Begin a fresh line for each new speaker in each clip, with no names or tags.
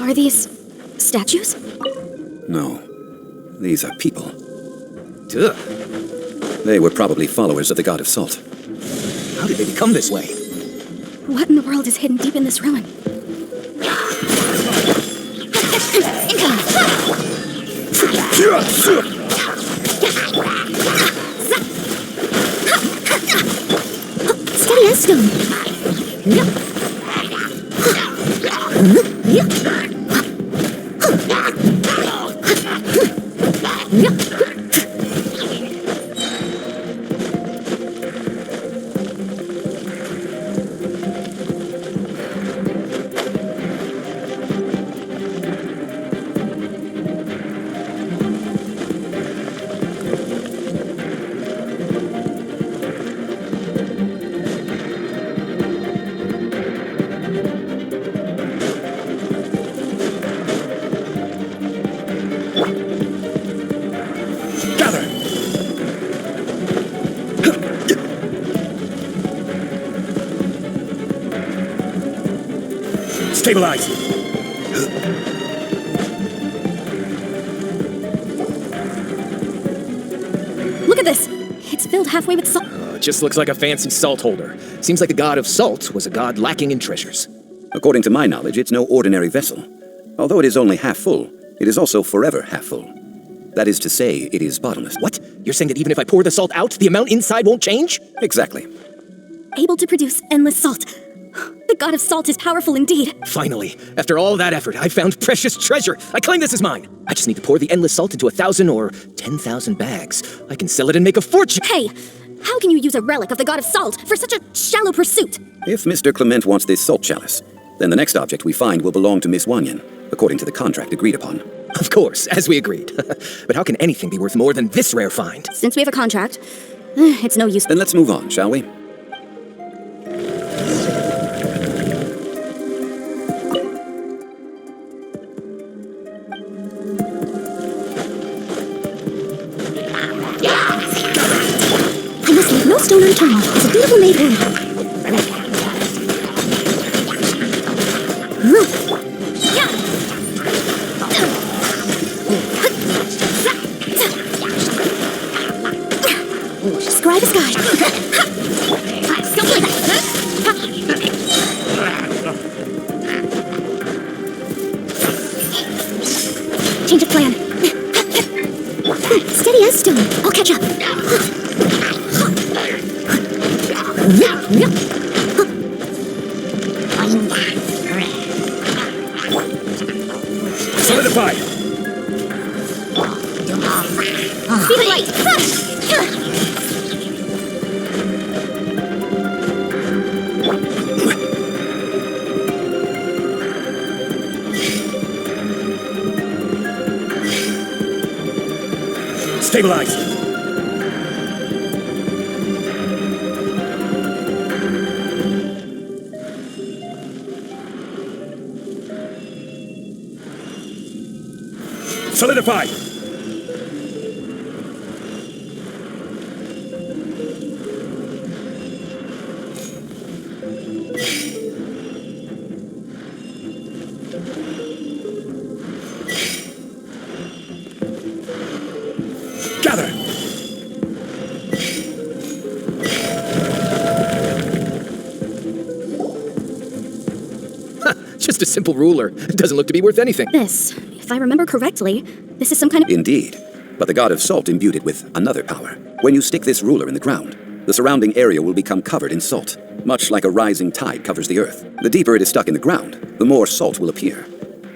Are these statues?
No. These are people.
Duh.
They were probably followers of the god of salt.
How did they become this way?
What in the world is hidden deep in this ruin? Steady as stone.
Stabilize!
Look at this! It's filled halfway with salt.
It just looks like a fancy salt holder. Seems like the god of salt was a god lacking in treasures.
According to my knowledge, it's no ordinary vessel. Although it is only half full, it is also forever half full. That is to say, it is bottomless.
What? You're saying that even if I pour the salt out, the amount inside won't change?
Exactly.
Able to produce endless salt. The god of salt is powerful indeed.
Finally, after all that effort, I found precious treasure. I claim this is mine. I just need to pour the endless salt into 1,000 or 10,000 bags. I can sell it and make a fortune.
Hey, how can you use a relic of the god of salt for such a shallow pursuit?
If Mr. Clement wants this salt chalice, then the next object we find will belong to Miss Wanyan, according to the contract agreed upon.
Of course, as we agreed. But how can anything be worth more than this rare find?
Since we have a contract, it's no use.
Then let's move on, shall we?
I must leave no stone unturned. It's a beautiful maid world. Scry the sky. Change of plan. Steady as stone. I'll catch up.
Solidify!
See the light.
Stabilize! Solidify! Gather! Just a simple ruler. It doesn't look to be worth anything.
This, if I remember correctly, this is some kind of...
Indeed. But the god of salt imbued it with another power. When you stick this ruler in the ground, the surrounding area will become covered in salt, much like a rising tide covers the earth. The deeper it is stuck in the ground, the more salt will appear.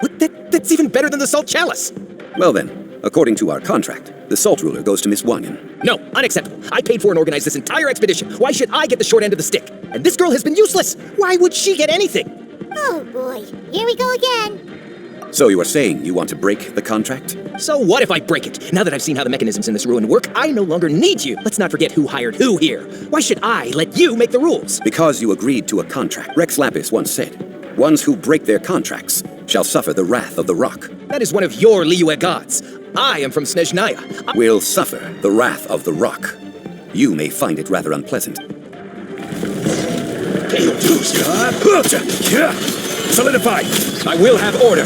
What? That's even better than the salt chalice!
Well then, according to our contract, the salt ruler goes to Miss Wanyan.
No, unacceptable. I paid for and organized this entire expedition. Why should I get the short end of the stick? And this girl has been useless. Why would she get anything?
Oh boy, here we go again.
So you are saying you want to break the contract?
So what if I break it? Now that I've seen how the mechanisms in this ruin work, I no longer need you. Let's not forget who hired who here. Why should I let you make the rules?
Because you agreed to a contract. Rex Lapis once said, ones who break their contracts shall suffer the wrath of the rock.
That is one of your Liyue gods. I am from Snezhnaya.
Will suffer the wrath of the rock. You may find it rather unpleasant.
Solidify! I will have order!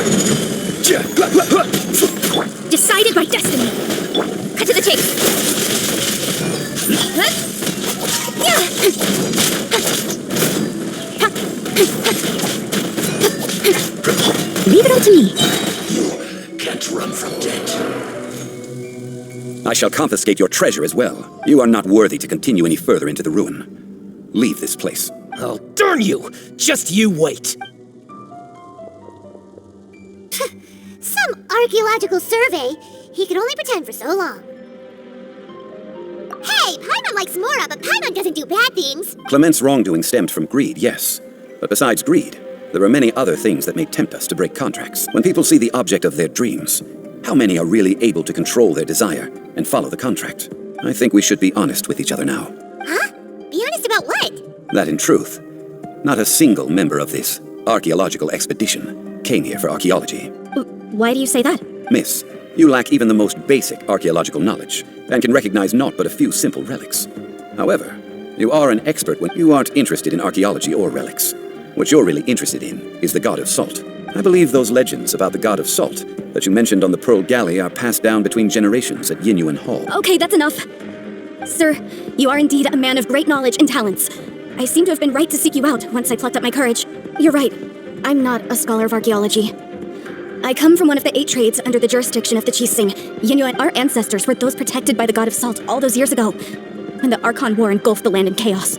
Decided by destiny. Cut to the chase. Leave it all to me.
Can't run from death.
I shall confiscate your treasure as well. You are not worthy to continue any further into the ruin. Leave this place.
Oh, darn you! Just you wait!
Some archaeological survey. He could only pretend for so long. Hey, Paimon likes Mora, but Paimon doesn't do bad things.
Clement's wrongdoing stemmed from greed, yes. But besides greed, there are many other things that may tempt us to break contracts. When people see the object of their dreams, how many are really able to control their desire and follow the contract? I think we should be honest with each other now.
Huh? Be honest about what?
That in truth, not a single member of this archaeological expedition came here for archaeology.
Why do you say that?
Miss, you lack even the most basic archaeological knowledge and can recognize naught but a few simple relics. However, you are an expert when you aren't interested in archaeology or relics. What you're really interested in is the god of salt. I believe those legends about the god of salt that you mentioned on the Pearl Galley are passed down between generations at Yinyuan Hall.
Okay, that's enough. Sir, you are indeed a man of great knowledge and talents. I seem to have been right to seek you out once I plucked up my courage. You're right. I'm not a scholar of archaeology. I come from one of the 8 trades under the jurisdiction of the Chising. Yinyuan, our ancestors were those protected by the god of salt all those years ago, when the Archon War engulfed the land in chaos.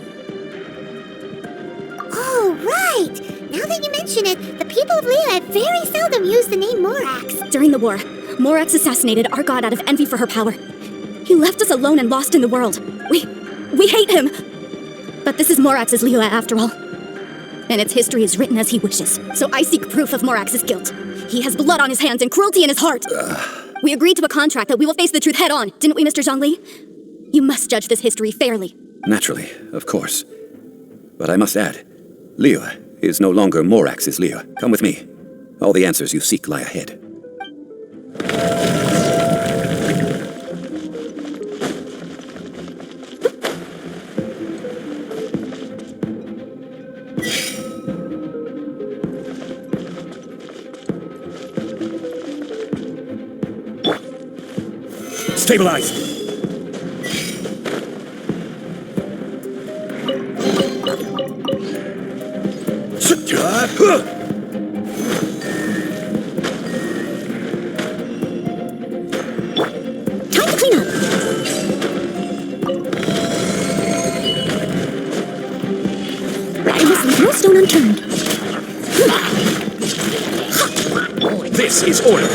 Oh, right! Now that you mention it, the people of Liyue have very seldom used the name Morax.
During the war, Morax assassinated our god out of envy for her power. He left us alone and lost in the world. We hate him! But this is Morax's Liyue after all. And its history is written as he wishes. So I seek proof of Morax's guilt. He has blood on his hands and cruelty in his heart. We agreed to a contract that we will face the truth head on, didn't we, Mr. Zhongli? You must judge this history fairly.
Naturally, of course. But I must add, Liyue is no longer Morax's Liyue. Come with me. All the answers you seek lie ahead.
Stabilize!
Time to clean up! I must leave no stone unturned.
This is order!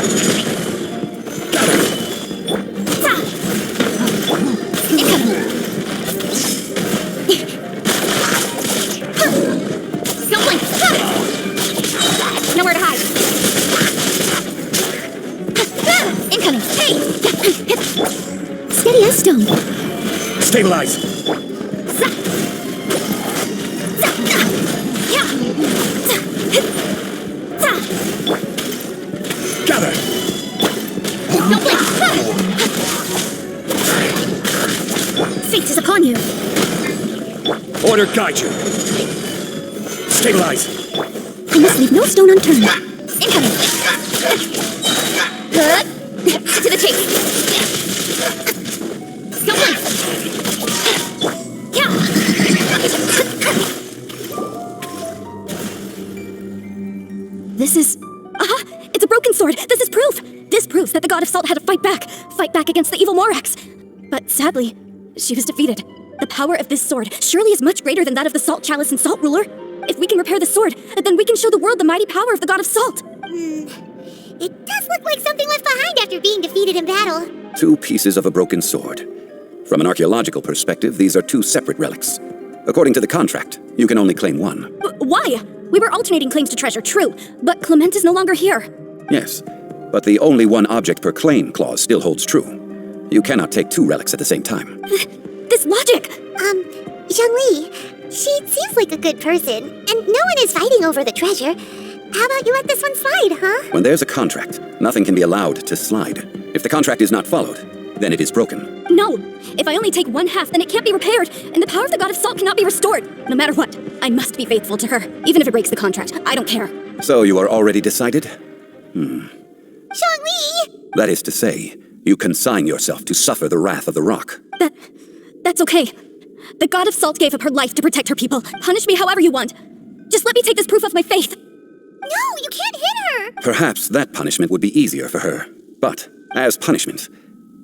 Nowhere to hide. Incoming. Hey! Steady as stone.
Stabilize! Gather!
Fate is upon you.
Order guide you! Stabilize!
I must leave no stone unturned. Incoming. Good. To the chase. Someone. Yeah. This is... Aha! It's a broken sword. This is proof. This proves that the god of salt had to fight back against the evil Morax. But sadly, she was defeated. The power of this sword surely is much greater than that of the Salt Chalice and Salt Ruler. If we can repair the sword, then we can show the world the mighty power of the god of salt.
It does look like something left behind after being defeated in battle.
2 pieces of a broken sword. From an archaeological perspective, these are 2 separate relics. According to the contract, you can only claim one.
Why? We were alternating claims to treasure, true, but Clement is no longer here.
Yes, but the only one object per claim clause still holds true. You cannot take 2 relics at the same time.
This logic!
Zhongli, she seems like a good person, and no one is fighting over the treasure. How about you let this one slide, huh?
When there's a contract, nothing can be allowed to slide. If the contract is not followed, then it is broken.
No! If I only take one half, then it can't be repaired, and the power of the god of salt cannot be restored. No matter what, I must be faithful to her. Even if it breaks the contract, I don't care.
So you are already decided?
Zhongli!
That is to say, you consign yourself to suffer the wrath of the rock.
That's okay. The God of Salt gave up her life to protect her people. Punish me however you want. Just let me take this proof of my faith.
No, you can't hit her!
Perhaps that punishment would be easier for her. But, as punishment,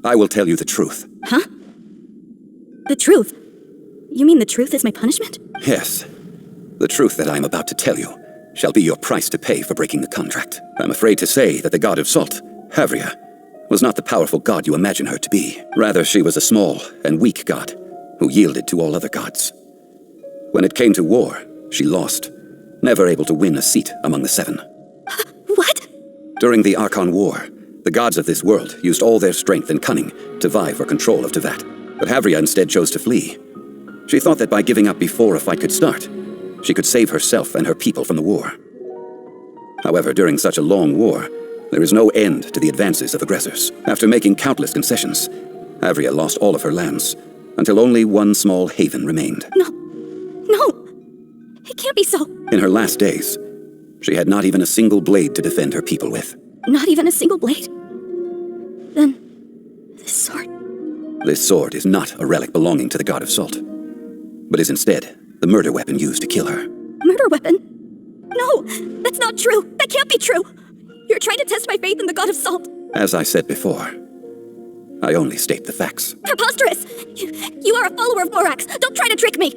I will tell you the truth.
Huh? The truth? You mean the truth is my punishment?
Yes. The truth that I am about to tell you shall be your price to pay for breaking the contract. I'm afraid to say that the God of Salt, Havria, was not the powerful god you imagine her to be. Rather, she was a small and weak god who yielded to all other gods. When it came to war, she lost, never able to win a seat among the seven.
What?
During the Archon War, the gods of this world used all their strength and cunning to vie for control of Tevat. But Havria instead chose to flee. She thought that by giving up before a fight could start, she could save herself and her people from the war. However, during such a long war, there is no end to the advances of aggressors. After making countless concessions, Havria lost all of her lands, until only one small haven remained.
No. It can't be so.
In her last days, she had not even a single blade to defend her people with.
Not even a single blade? Then, this sword...
This sword is not a relic belonging to the God of Salt, but is instead the murder weapon used to kill her.
Murder weapon? No, that's not true. That can't be true. You're trying to test my faith in the God of Salt.
As I said before, I only state the facts.
Preposterous! You are a follower of Morax. Don't try to trick me.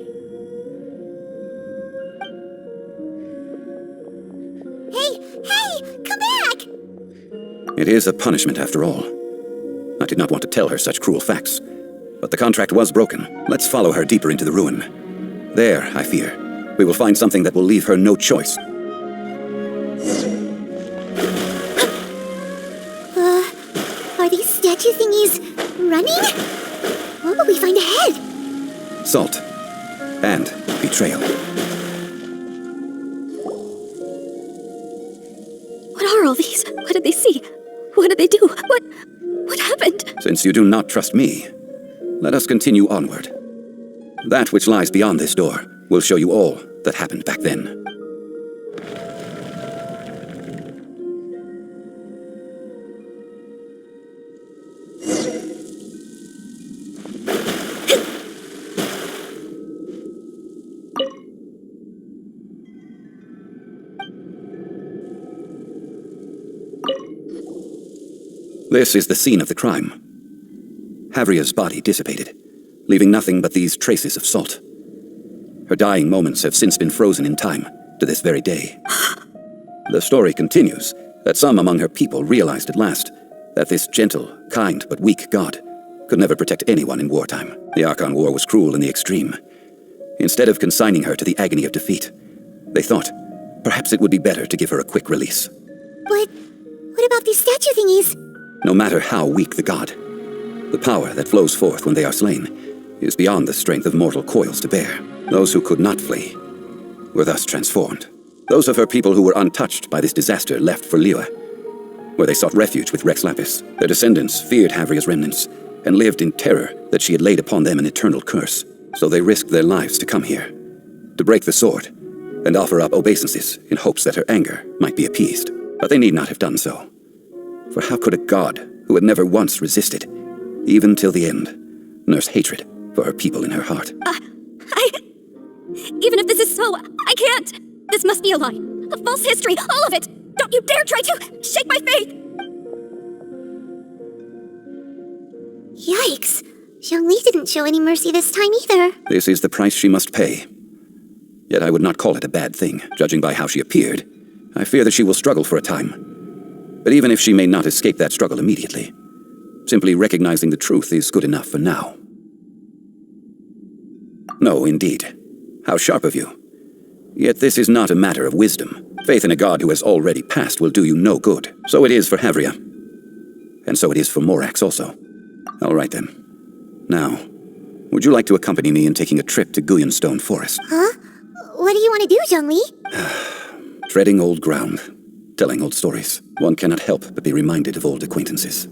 Hey, come back!
It is a punishment after all. I did not want to tell her such cruel facts, but the contract was broken. Let's follow her deeper into the ruin. There, I fear, we will find something that will leave her no choice.
Are these statue thingies running? What will we find ahead?
Salt. And betrayal.
What are all these? What did they see? What did they do? What happened?
Since you do not trust me, let us continue onward. That which lies beyond this door will show you all that happened back then. This is the scene of the crime. Havria's body dissipated, leaving nothing but these traces of salt. Her dying moments have since been frozen in time to this very day. The story continues that some among her people realized at last that this gentle, kind, but weak god could never protect anyone in wartime. The Archon War was cruel in the extreme. Instead of consigning her to the agony of defeat, they thought perhaps it would be better to give her a quick release.
But what about these statue thingies?
No matter how weak the god, the power that flows forth when they are slain is beyond the strength of mortal coils to bear. Those who could not flee were thus transformed. Those of her people who were untouched by this disaster left for Liyue, where they sought refuge with Rex Lapis. Their descendants feared Havria's remnants and lived in terror that she had laid upon them an eternal curse. So they risked their lives to come here, to break the sword and offer up obeisances in hopes that her anger might be appeased. But they need not have done so. For how could a god who had never once resisted, even till the end, nurse hatred for her people in her heart?
Even if this is so, I can't! This must be a lie. A false history, all of it! Don't you dare try to shake my faith!
Yikes! Zhongli didn't show any mercy this time either.
This is the price she must pay. Yet I would not call it a bad thing. Judging by how she appeared, I fear that she will struggle for a time. But even if she may not escape that struggle immediately, simply recognizing the truth is good enough for now. No, indeed. How sharp of you. Yet this is not a matter of wisdom. Faith in a god who has already passed will do you no good. So it is for Havria. And so it is for Morax also. All right then. Now, would you like to accompany me in taking a trip to Guyonstone Forest?
Huh? What do you want to do, Zhongli?
Treading old ground, telling old stories. One cannot help but be reminded of old acquaintances.